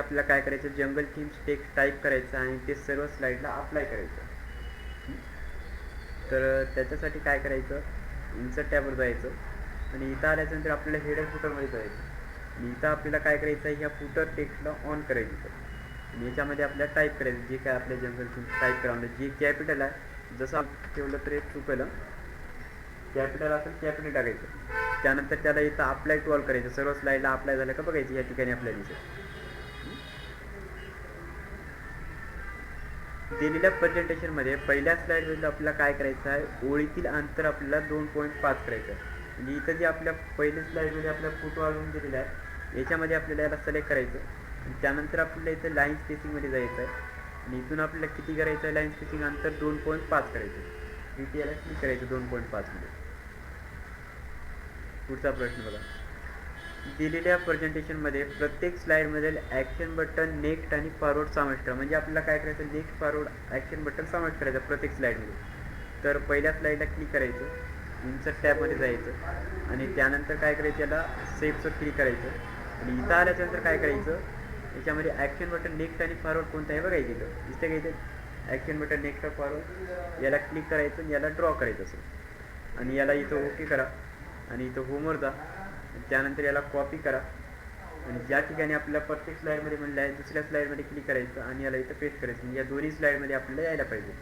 आपल्याला काय करायचं, जंगल थीम्स टेक्स्ट टाईप करायचं आणि ते सर्व स्लाईडला अप्लाय करायचं. तर त्याच्यासाठी काय करायचं, इन्सर्ट टॅबवर जायचं आणि इथं आल्याच्यानंतर आपल्याला हेडर फुटरमध्ये जायचं आणि इथं आपल्याला काय करायचं आहे, ह्या फुटर टेक्स्टला ऑन करायचं आणि याच्यामध्ये आपल्याला टाईप करायचं जे काय आपल्या जंगल थीम्स टाईप करावं, जे कॅपिटल आहे जसं ठेवलं तर एक चुकलं, कॅपिटल असेल कॅपिटल टाकायचं. त्यानंतर त्याला इथं अप्लाय टू ऑल करायचं, सर्व स्लाईडला अप्लाय झालं का बघायचं, या ठिकाणी आपल्याला दिसेल. दिलेल्या प्रेझेंटेशनमध्ये पहिल्या स्लाईडमध्ये आपल्याला काय करायचं आहे, ओळीतील अंतर आपल्याला 2.5 करायचं आहे. म्हणजे इथं जे आपल्या पहिल्या स्लाईडमध्ये आपल्याला फोटो आणून दिलेला आहे याच्यामध्ये आपल्याला याला सिलेक्ट करायचं आणि त्यानंतर आपल्याला इथं लाईन स्पेसिंगमध्ये जायचं आहे आणि इथून आपल्याला किती करायचं आहे, लाईन स्पेसिंग अंतर 2.5 करायचं. इथे याला क्लिक करायचं 2.5 मध्ये. पुढचा प्रश्न बघा, दिलेल्या प्रेझेंटेशनमध्ये प्रत्येक स्लाईडमधील ॲक्शन बटन नेक्स्ट आणि फॉरवर्ड समाविष्ट करा. म्हणजे आपल्याला काय करायचं, नेक्स्ट फॉरवर्ड ॲक्शन बटन समाविष्ट करायचं प्रत्येक स्लाईडमध्ये. तर पहिल्या स्लाईडला क्लिक करायचं, इन्सर्ट टॅबमध्ये जायचं आणि त्यानंतर काय करायचं, याला सेव्हवर क्लिक करायचं आणि इथं आल्याच्यानंतर काय करायचं, याच्यामध्ये ॲक्शन बटन नेक्स्ट आणि फॉरवर्ड कोणतं आहे बघायचं. इथं दिसते का, इथं ॲक्शन बटन नेक्स्ट फॉरवर्ड, याला क्लिक करायचं आणि याला ड्रॉ करायचं असं आणि याला इथं ओके करा आणि इथं होमवर जा. त्यानंतर याला कॉपी करा आणि ज्या ठिकाणी आपल्याला प्रत्येक स्लाईडमध्ये म्हणलं आहे दुसऱ्या स्लाईडमध्ये क्लिक करायचं आणि याला इथं पेस्ट करायचं. म्हणजे या दोन्ही स्लाईडमध्ये आपल्याला यायला पाहिजे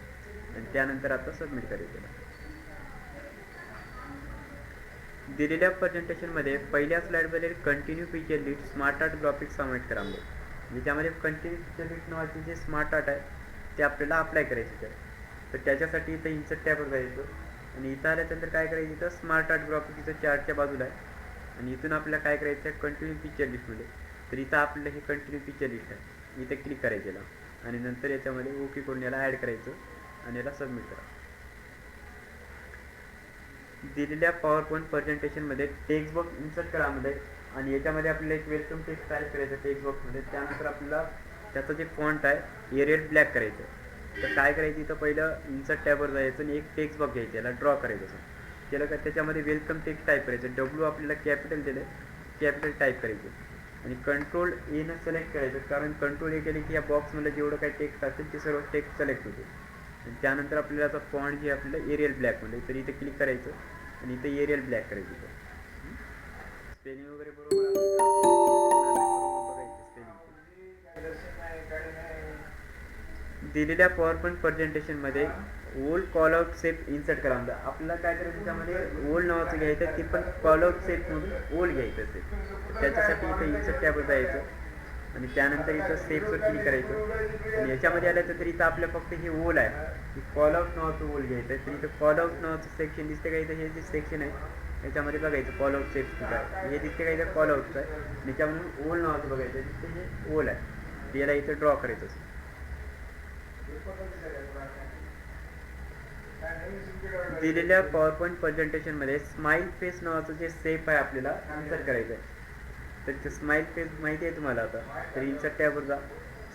आणि त्यानंतर आता सबमिट करायचं. दिलेल्या प्रेझेंटेशनमध्ये पहिल्या स्लाईडमध्ये continue feature list smart art graphics समाविष्ट करा. म्हणजे त्यामध्ये कंटिन्यू फीचर लिस्ट नावाचे जे स्मार्ट आर्ट आहे ते आपल्याला अप्लाय करायचे आहे. तर त्याच्यासाठी इथं इन्सर्ट टॅबवर जायचं आणि इथं आल्यानंतर काय करायचं, इथं स्मार्ट आर्ट ग्राफिक्स इथं चार्टच्या बाजूला आहे आणि इथून आपल्याला काय करायचं आहे, कंटिन्यू फीचर लिस्टमध्ये. तर इथं आपलं हे कंटिन्यू फीचर लिस्ट आहे, इथं क्लिक करायचं याला आणि नंतर याच्यामध्ये ओके करून याला ॲड करायचं आणि याला सबमिट करा. दिलेल्या पॉवर पॉईंट प्रेझेंटेशनमध्ये टेक्स्ट बॉक्स इन्सर्ट करामध्ये आणि याच्यामध्ये आपल्याला एक वेलकम टेक्स्ट टाईप करायचं टेक्स्ट बॉक्समध्ये. त्यानंतर आपल्याला त्याचं जे फॉन्ट आहे एरियल ब्लॅक करायचं. तर काय करायचं, इथं पहिलं इन्सर्ट टॅबवर जायचं आणि एक टेक्स्ट बॉक्स घ्यायचं, याला ड्रॉ करायचं असं केलं का त्याच्यामध्ये वेलकम टेक्स्ट टाईप करायचं. डब्ल्यू आपल्याला कॅपिटल दिलं, कॅपिटल टाईप करायचं आणि कंट्रोल एनं सिलेक्ट करायचं, कारण कंट्रोल ए केले की या बॉक्समध्ये जेवढं काही टेक्स्ट असेल ते सर्व टेक्स्ट सिलेक्ट होते. आणि त्यानंतर आपल्याला आता फॉन्ट जे आपल्याला एरियल ब्लॅकमध्ये, तर इथे क्लिक करायचं आणि इथे एरियल ब्लॅक करायचं. स्पेलिंग वगैरे बरोबर बघायचं स्पेलिंग. दिलेल्या पॉवर पॉईंट प्रेझेंटेशनमध्ये old callout shape insert करा. आपल्याला काय करायचं, त्याच्यामध्ये ओल्ड नावाचं घ्यायचं, ते पण कॉल आउट सेप म्हणून ओल्ड घ्यायचं असेल. त्याच्यासाठी इथं इन्सर्ट टॅबवर जायचं आणि त्यानंतर इथं सेफवर क्लिक करायचं आणि याच्यामध्ये आलं तर इथं आपल्या फक्त हे ओल आहे, की कॉल आउट नावाचं ओल घ्यायचं आहे. तर इथं कॉल आउट नावाचं सेक्शन दिसते का, इथं हे जे सेक्शन आहे याच्यामध्ये बघायचं कॉल आउट सेफ कुठं आहे, हे दिसते का इथं कॉल आउटचं आहे. याच्यामध्ये ओल नावाचं बघायचं, दिसते हे ओल आहे, याला इथं ड्रॉ करायचं असं. दिलेल्या पॉवर पॉईंट प्रेझेंटेशनमध्ये स्माईल फेस नावाचं जे सेफ आहे आपल्याला इन्सर्ट करायचं आहे. तर ते स्माईल फेस माहिती आहे तुम्हाला आता, तर इन्सर्ट टॅबवर जा,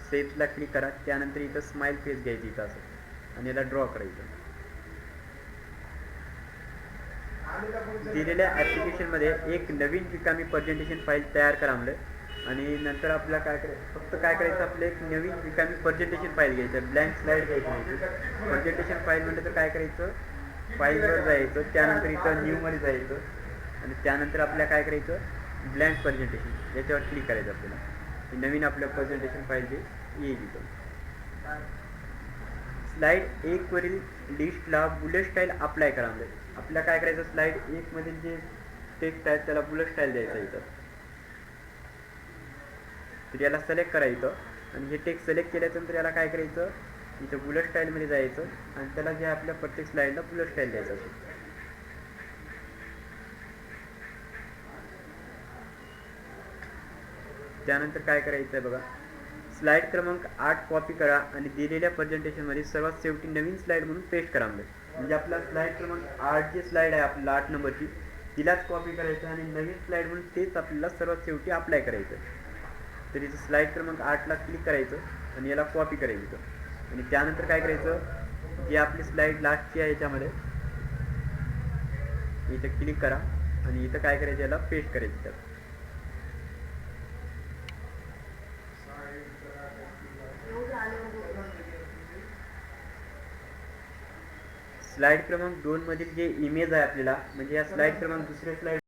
सेफला क्लिक करा, त्यानंतर इथं स्माईल फेस घ्यायची इथं असं आणि याला ड्रॉ करायचं. दिलेल्या ॲप्लिकेशनमध्ये एक नवीन रिकामी प्रेझेंटेशन फाईल तयार करा म्हणलं आणि नंतर आपल्याला काय करायचं, फक्त काय करायचं, आपलं एक नवीन रिकामी प्रेझेंटेशन फाईल घ्यायचं, ब्लँक स्लाईड घ्यायची नाही. प्रेझेंटेशन फाईल म्हणलं तर काय करायचं, फाईलवर जायचं, त्यानंतर इथं न्यूमध्ये जायचं आणि त्यानंतर आपल्याला काय करायचं, ब्लँक प्रेझेंटेशन याच्यावर क्लिक करायचं. आपल्याला नवीन आपलं प्रेझेंटेशन फाईल जे येईल इथं. स्लाईड 1 वरील लिस्टला बुलेट स्टाईल अप्लाय करा. आपल्याला काय करायचं, स्लाईड 1 मधील जे टेक्स्ट आहे त्याला बुलेट स्टाईल द्यायचं इथं. तर याला सिलेक्ट करायचं आणि हे टेक्स्ट सिलेक्ट केल्यानंतर याला काय करायचं, इथं बुलेट स्टाईलमध्ये जायचं आणि त्याला जे आपल्या प्रत्येक स्लाईडला बुलेट स्टाईल द्यायचं असं. त्यानंतर काय करायचं आहे बघा, स्लाईड क्रमांक 8 कॉपी करा आणि दिलेल्या प्रेझेंटेशनमध्ये सर्वात शेवटी नवीन स्लाईड म्हणून पेस्ट करा. म्हणजे आपला स्लाईड क्रमांक 8 जी स्लाईड आहे आपल्याला 8 नंबरची, तिलाच कॉपी करायचं आणि नवीन स्लाईड म्हणून तेच आपल्याला सर्वात शेवटी अप्लाय करायचं. तर इथं स्लाईड क्रमांक 8ला क्लिक करायचं आणि याला कॉपी करायचं आणि त्यानंतर काय करायचं, जी आपली स्लाईड लास्टची आहे याच्यामध्ये इथं क्लिक करा आणि इथं काय करायचं, याला पेस्ट करायचं. त्यात स्लाइड क्रमांक 2 मधील जे इमेज आहे आपल्याला म्हणजे या स्लाइड क्रमांक दुसऱ्या स्लाइड